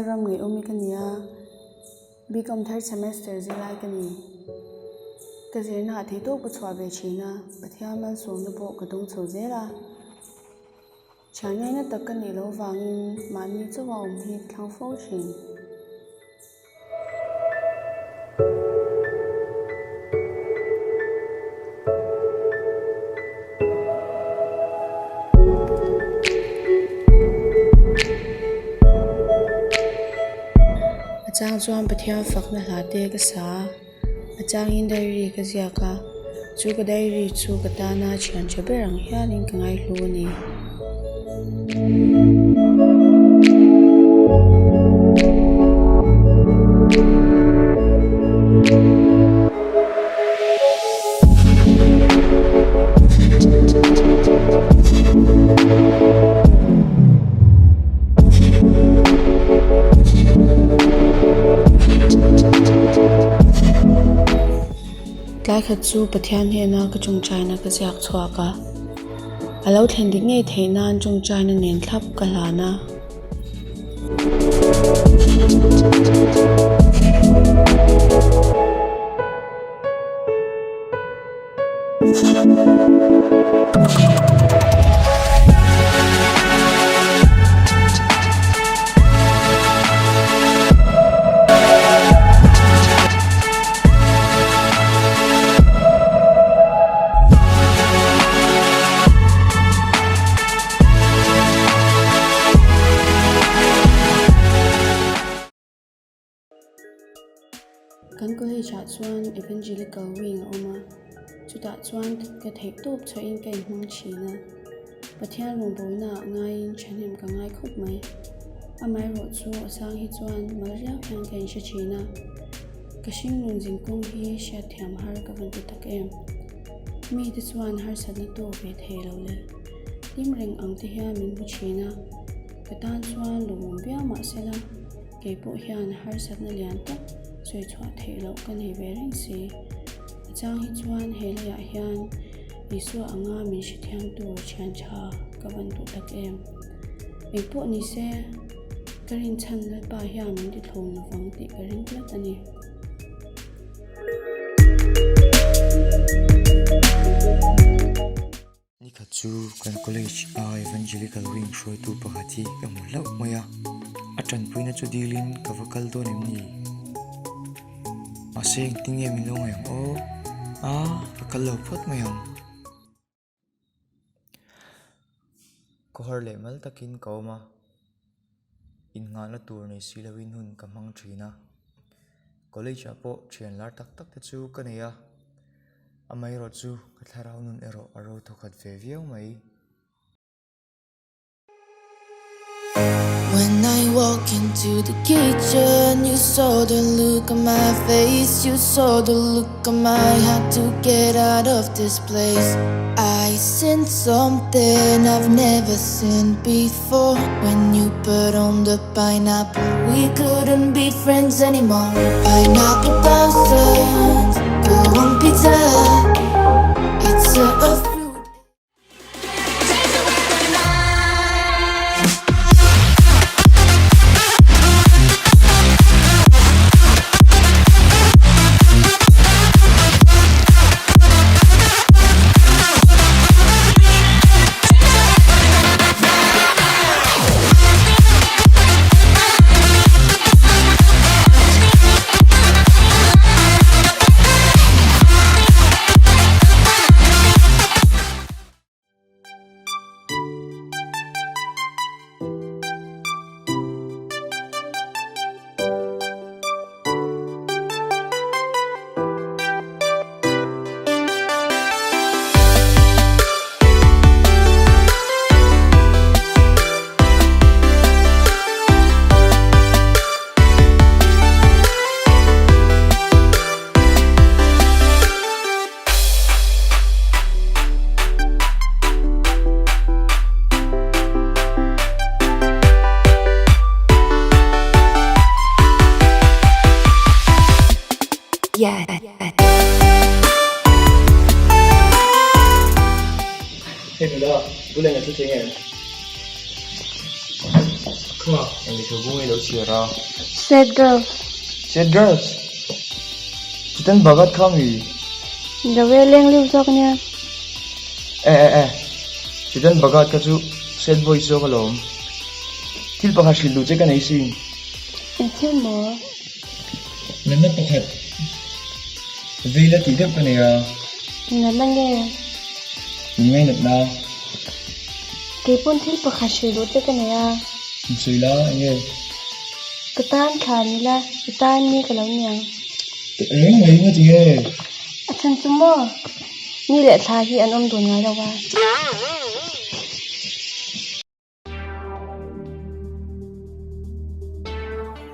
Ram ngei umi kania become third semester zilai kani kazirna thei to puchwa be china Pathian man som na bo kadong chozera changin na takani lo vang mani chawa hi hlawhtling Chang chuan Pathian fakna hlate ka sa changin diary ka zia ka chu ka diary chu ka tana chian chaberang hianin ka ngai hlu ni pakhat chu Pathian hena ka chung china ka jak chua ka hlawhtling dik ngei theihna chung china nen thlap ka hlana kan ko hei cha chuan Evangelical wing oma chuta chuan ka thei top chain kai hmang china Pathian lungboina ngain chanem ka ngai khop mai amai ro chu asang hi chuan malria hang kai sha china kashing lung jing kong hi sysytem har ka van tak em mi te chuan har sadna to ve thei lo le tim reng ang te hian min bu china ka tan chuan lung bia mahse la ke po hian har sadna lian tak soi chua thei lo kan hi ve reng si chang hi chuan helaya hian isu anga min sysytem tu chian cha ka van tu tak em po ni se karin chan la pa hian min ti thong na vang ti karin plat ani ni kha chu kan college Evangelical wing shoi tu pakhati ka mu lau maya atan puina chu dilin ka vakal do nem ni aseng tinge mi lo ngai o ka lo phot mayam ko har le mal takin kauma in nga na tur nei silawin hun kamang thina college apo thian lar tak tak te chu kaneya amai ro chu ka tharau nun ero aro thokhat ve viau mai When I walk into the kitchen, you saw the look on my face, you saw the look on my heart to get out of this place. I seen something I've never seen before. When you put on the pineapple, we couldn't be friends anymore. Pineapple thousands, go on pizza. It's a fruit. Pathian. Hey, Mila, bulan itu tinggal. Kau, yang di kubung itu siapa? Sad girls. Sad girls. Kita bagat kami. Gawe leng liu zoknya. Kita bagat kacu sad boys so kalom. Til pakhat shilu je kan isi. Ece mo. Nana pakhat. Vela tidak kan ya. Nalange. Ngei nak na. Kepon til pakhat shilu te kanaya. Sila ye. Ketan khanila, ketan ni kalau nyang. Ngei ngat ye. Achan sumo. Ni le thahi anom do ngai lawa.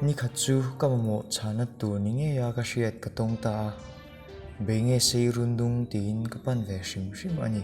Ni khachu kamamo chana tu ninge ya ka shiat ka tongta. Benge sei rundung tin kapan ve shim ani.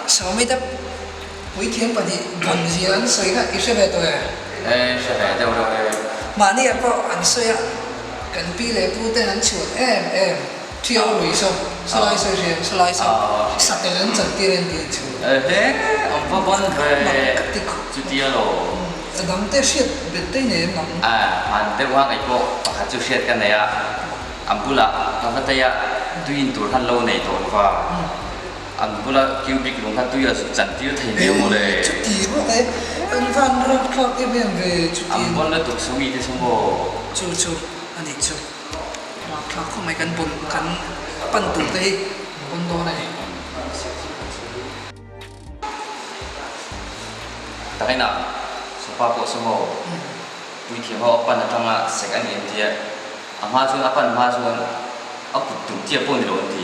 sau mấy tập buổi thiên bận thì buồn gì ăn sơi cả ít sẽ về tôi sẽ về đâu rồi mà nè có ăn sơi á cần pi lệ bu tên ăn chuột em thiêu lùi sông slide sạt tên ăn chẳng tiền chuột thế ông có bọn về chú tia rồi đóng tên shit biết tên này nằm hoàn tên hoa cái bộ pakhat chú shit cái này anh bula nó phát tay turin tur hlanlo này tổ và anh bula cubic luôn phát tuy chẳng tiêu thấy nhiều rồi chút tí quá đấy anh van rập khóc em về chút tí anh bula tục số mi thì số bộ chú anh đi chú khóc không mấy căn bồn căn pan tủ tây bồn đồ này theihna sopa po sumo buổi thiên họ pan thằng sek anh em thì ama chuan apan ma chuan aku tum tia pon lo ti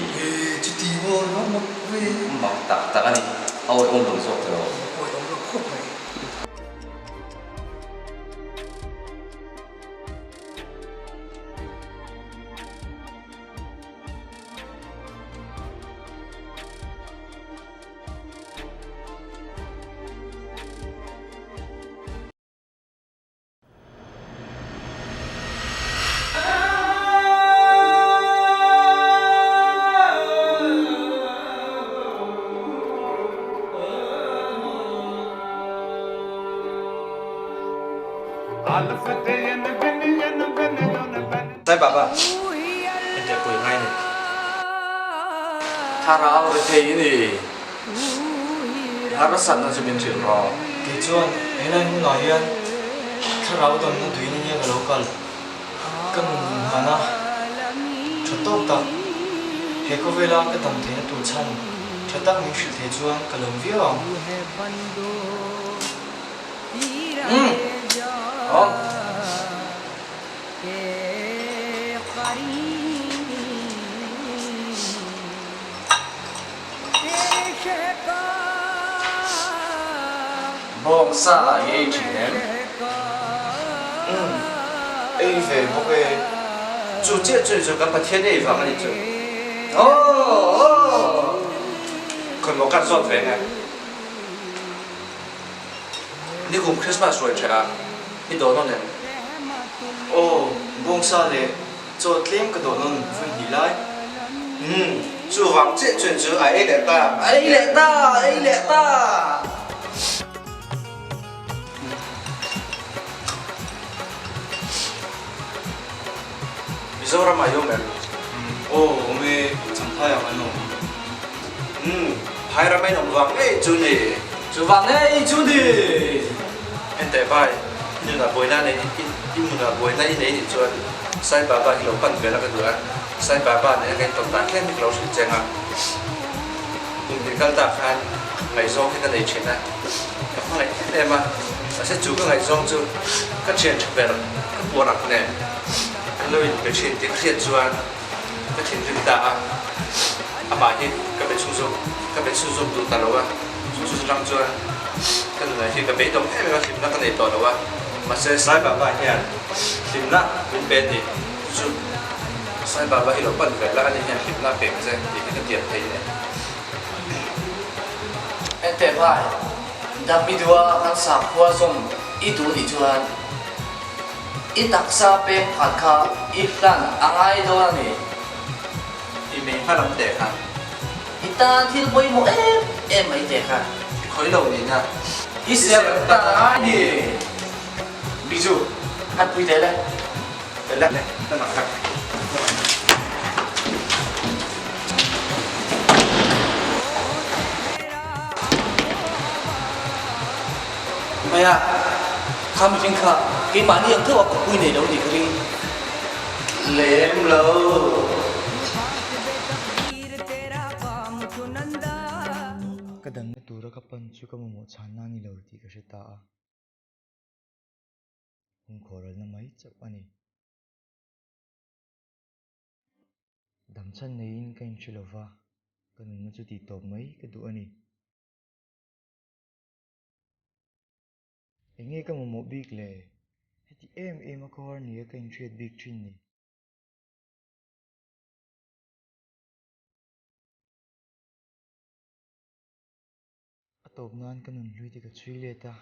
chút tí vô nó một về ma tak ani au ong lo sok to ôi ông nó khóc này Sai baba. Ente koi ngai ne. thara au thei ni hara san na chumin thil ro Ti chuan ena hu na hian tharau don na duin ni ga local. Kan hana. Thatok ta. He ko vela ka tam the tu chan. Thatak mi shil the chuan kalom via. bong sa ye thiem Ei ve bo ke Chu che chu chu ka Pathian ei vang ani chu. Koi mo kan zot ve ngai. Ni kum Christmas rồi cha. Ni do no ne. o bong sa le hlanlo ka do non fun hi lai. Chu vang che chu chu ai le ta. ấy lệ ta Mizoram ayo mer. O me champa ya ano. Hai ra mai nong vang ei chu ni. chu van ei chu di Ente bai. Ni na boina ne in mu na boina ni nei ni chuan. Sai baba hi lo pan ve la ka du a. Sai baba ne cái ton ta khem ni lo sin chenga. Kum ni kal ta khan ngai zo ke ka nei chena. Ka mai em a sẽ chú các ngày rong chú các chuyện về là các buồn nặng nè cái lời về chuyện tiếng thiệt doan các chuyện tình ta mà hi các bên sử dụng đủ ta đâu à sử dụng răng doan cái này thì các bên đồng em mà tìm nó cái này to đâu à mà sẽ sai bà hiền tìm nó bên bên thì chú sai bà hi lo bận về là anh hiền tìm nó bên sẽ thì cái tiền thấy này anh tệ vai đam mi đua khán giả qua zoom ít đủ đi chuan ít đặc sa bên pakhat ít hlan angai đâu nè thì mình phải làm đẹp hả ít ta thì bôi một em ấy đẹp hả khối đầu đi nha ít xem ta đi ví dụ anh quý thế đây này nó nặng thật mày à khám phim khá cái mà đi ăn thức hoặc quý này đâu thì cái gì lemlo Kadang na tura ka pan chu ka mo chana ni lo ti ka ta a. Hung khoral na mai chap ani. Dam chan nei in kain chilova. Kanun ma chu ti top mai ka du ani. Ngei ka mo big le. Heti a khor ni ka in treat big trin ni. Atop nan kanun lui ti ka chui le ta.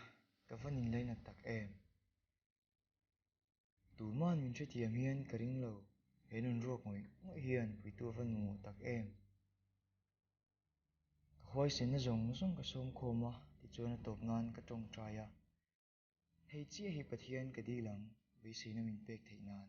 Ka van in lai na tak em. Tumah min che ti amian ka ring lo. Henun rok ngoi hian puitu van mo tak em. Khoi sin na zong ka som khoma ti chuan atop nan ka tong chiah. Hei chiah hi Pathian ka di lang be sin na min pek theinan.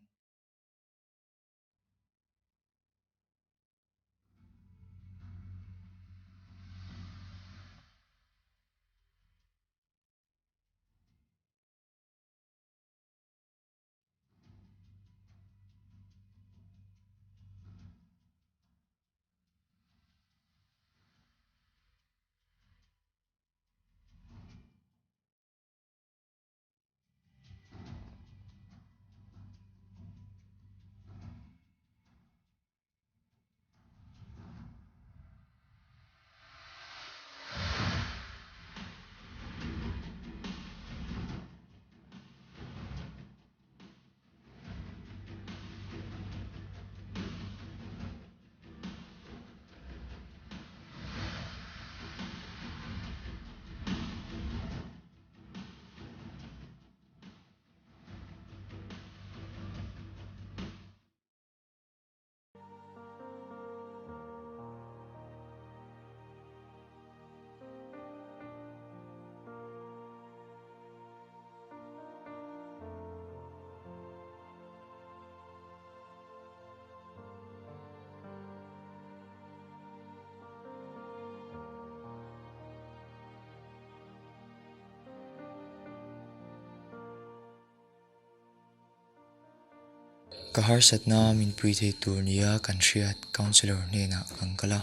Kahar satna min puitu turnia kan hriat counselor ne na kankala.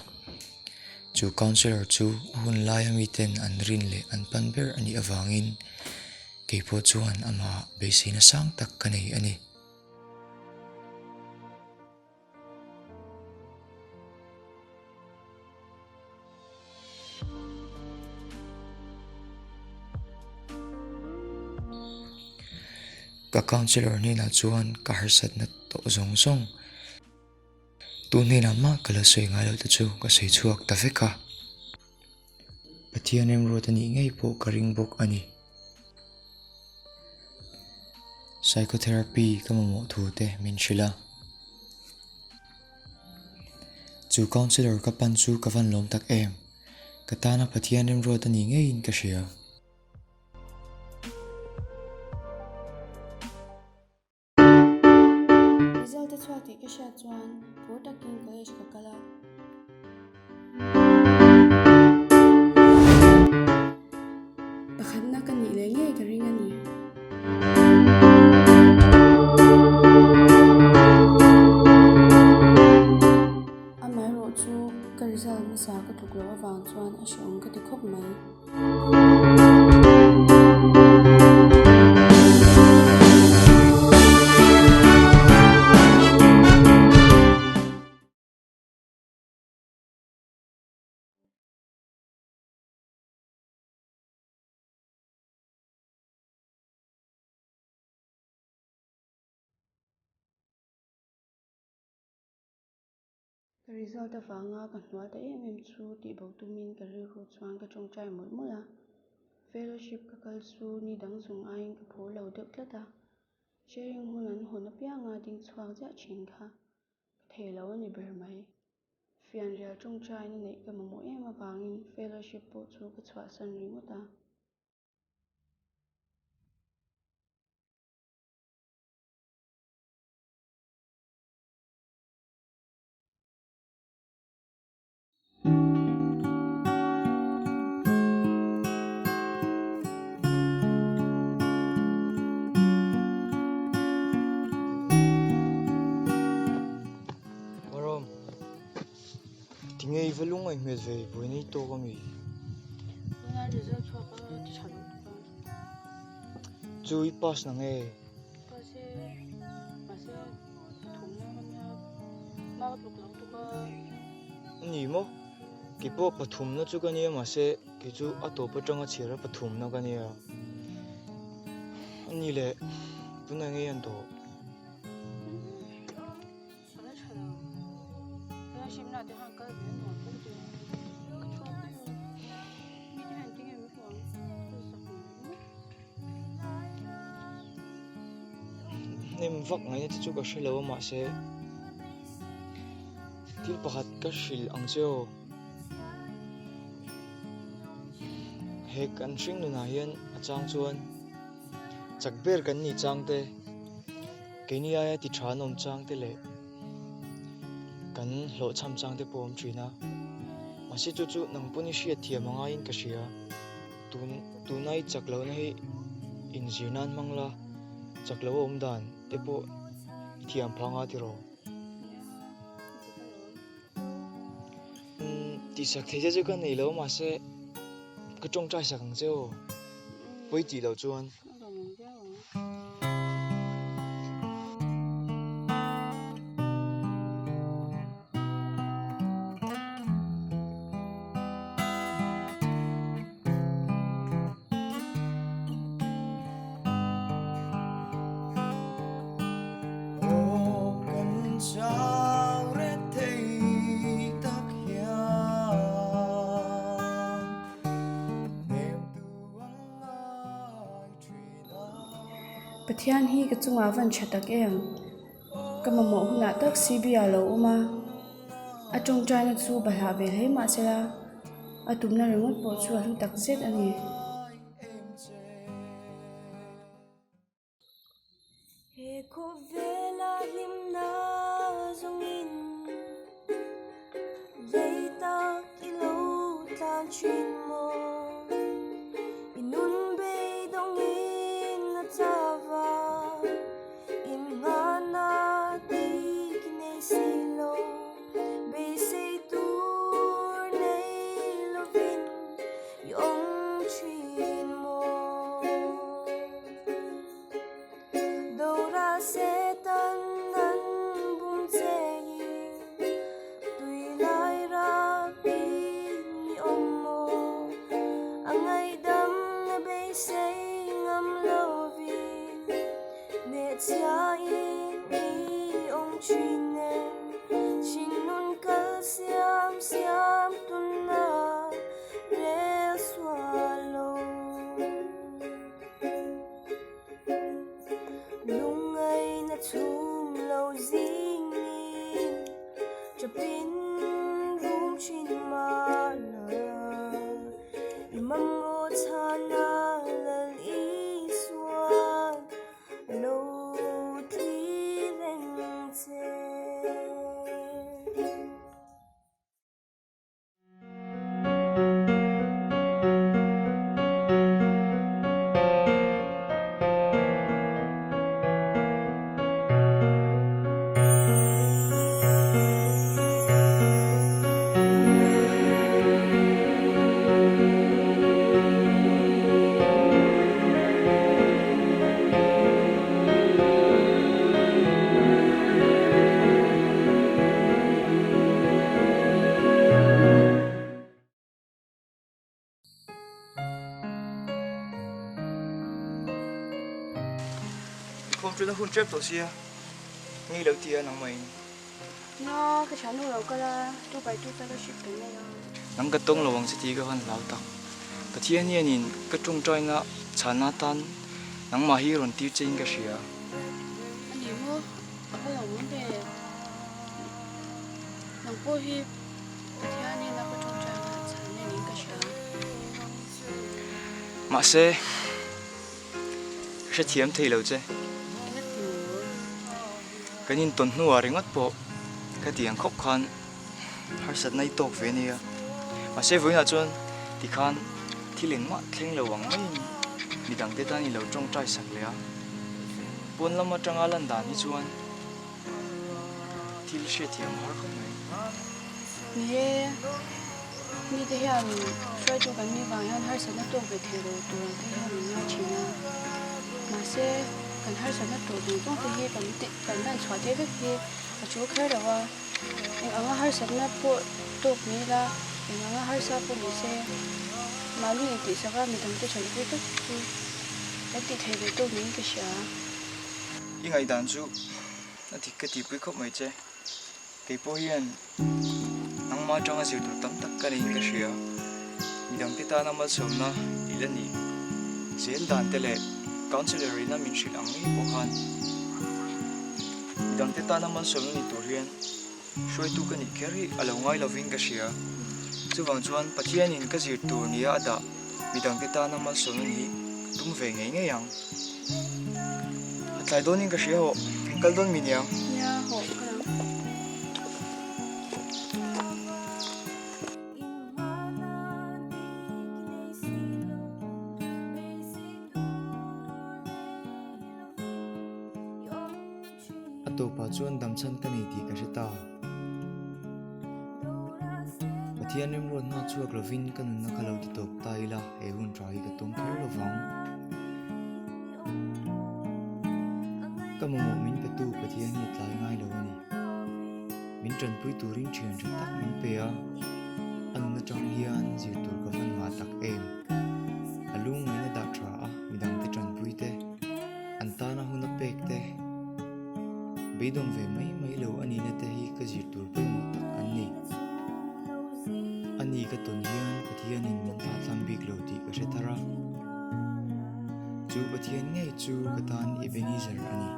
Chu counselor chu hun lai amiten an rin le an panber ani avangin. Keipo chuan ama beisina sang tak kanei ani. Ka counselor ni na chuan kahar satna to zong tu ne na ma kala soi ngai lo chu ka sei chuak ta veka Pathian em ro tani ngei po ka ring bok ani psychotherapy ka mo thu te min shila chu counselor ka pan chu ka van lom tak em ka ta na Pathian em ro tani ngei in ka shia result chwa ti ka sha chuan po takin college ka kala pakhat na kan ni le ngei ka ring ani amai ro chu ka result na sa ka thuk lo awang chuan a shong ka ti khop mai cái result ta nga kan hnual ta em chu ti bo tumin ka ri ru chuan ka chong chai mul mula fellowship ka kal chu ni dang zung ain ka pho lo deuh tlata sharing hunan hona pia nga ding chuak ja chin kha thei lo ni ber mai fian ria chong chai ni nei ka mo em awangin fellowship po chu ka chwa san ringota Marom, ngei velung ai met ve boi nei to ka mi. na result chwa ka ti chan ka Chu I pass na nge. mahse thum na kanya ma luk lang tu ka Ni mo. Ki po pathum na chu ka ni ma se ki chu ato pa tanga chira pathum na ka ni a. Ani le tu na nge an to. sana chana na shim na de han ka de no pu de ka chwa ka mi de han ting em fuang Nem vak ngai na chu ka shelo ma se. Til pakhat ka shil ang cheo. He kan hring nu na hian a chang chuan chakber kan ni chang te keini aya ti thanom chang te le kan hlo cham chang te pom thina masi chu chu nang puni hria thiam anga in ka hria tunai chaklo na hi in zinan mangla chaklo om dan te po thiam phanga ti ro ti sak theja chu kan nei lo ma se ka chong chai sakang cheo poi ti lo chuan Pathian hi ka chunga van chatak em kama mo huna tak cbr lo uma atong china chu balha ve he ma sela atumna remote po chu alu tak zet ani he ko vela himna zongin leita ilo tan chin mo inun be dongin na tava in ngana ti kinai silo be say tur nei lovin yong chin mo dora setan nan bum sei tui lai ra pin ni ommo angai dam na be say ngam lovin ne chiah in ong chinem chinun kal siam siam tunna re swallow lungai na chum lo zingin chapin rum chin mana imango chana lal iswan lo thlir che Không chúng ta hun trep tổ xia nghi đầu tiên nắng mày nó cái chán nó cái là tôi phải tôi cái ship cái này nang ka tong lawang siti ka han lau tak Pathian hian in ka tung trai na chana tan nang ma hi ron tiu chein ka sia anh hiểu không cái lòng vấn đề lòng po hi thì anh nên là cái trong trang là chán nên những cái sao mahse sysytem thei lo che anh biết hiểu kan in ton hnuwa ringot po ka tiang khop khan har sat nai tok ve nia mahse voina chuan ti khan thilin ma thleng lo wang mai midang te tan i lo tong trai sak le a pon lama tanga lan dan hi chuan thil sysytem har khom mai mi thế hiện xoay cho cái mi vàng hơn hai sợi nó tổ về thế rồi tổ thế hiện mình nói chuyện mà sẽ cần hai sợi nó tổ từ trong thế hiện cần đang xóa thế với thì ở chỗ khác đâu à nhưng ở hai sợi nó bộ tổ mi là nhưng ở hai sợi bộ mi sẽ mà lúc này thì sao mình đang tới chuẩn bị tất thì cái thì thế về tổ mi cái gì à i ngai dan chu na thik ka ti pui khop mai che ke po hian nang ma tanga zir tu tam tak ka nei ka sia midang ti ta na ma som na ilani zel dan te le counselor na min shil ang ni po khan midang ti ta na ma som ni tur hian shoi tu ka ni keri alo ngai loving ka sia chuwang chuan Pathian in ka zir tur nia ada midang ti ta na ma som ni tum ve ngei ngei yang atlai donin ka sia ho kal don mi niang nha hộ cái atopa chuan damchan ka nei ti ka heta Pathian em ron na chuak lovin kan na khalo ti tok taila e hun trai ka tung kher lovang kamomo min petu Pathian ni tlai ngai lo ni min tanpuitu ring thian tha tak min pe a an na chang hian zir tur ka van ma tak em alung ngai na da tra a midang te tanpuite an ta na hun na pek te beidong ve mai lo ani na te hi ka zir tur pe mo tak an ni ani ka ton hian Pathian in min tha thlam bik lo ti ka hre thara chu Pathian ngei chu ka tan Ebenezer ani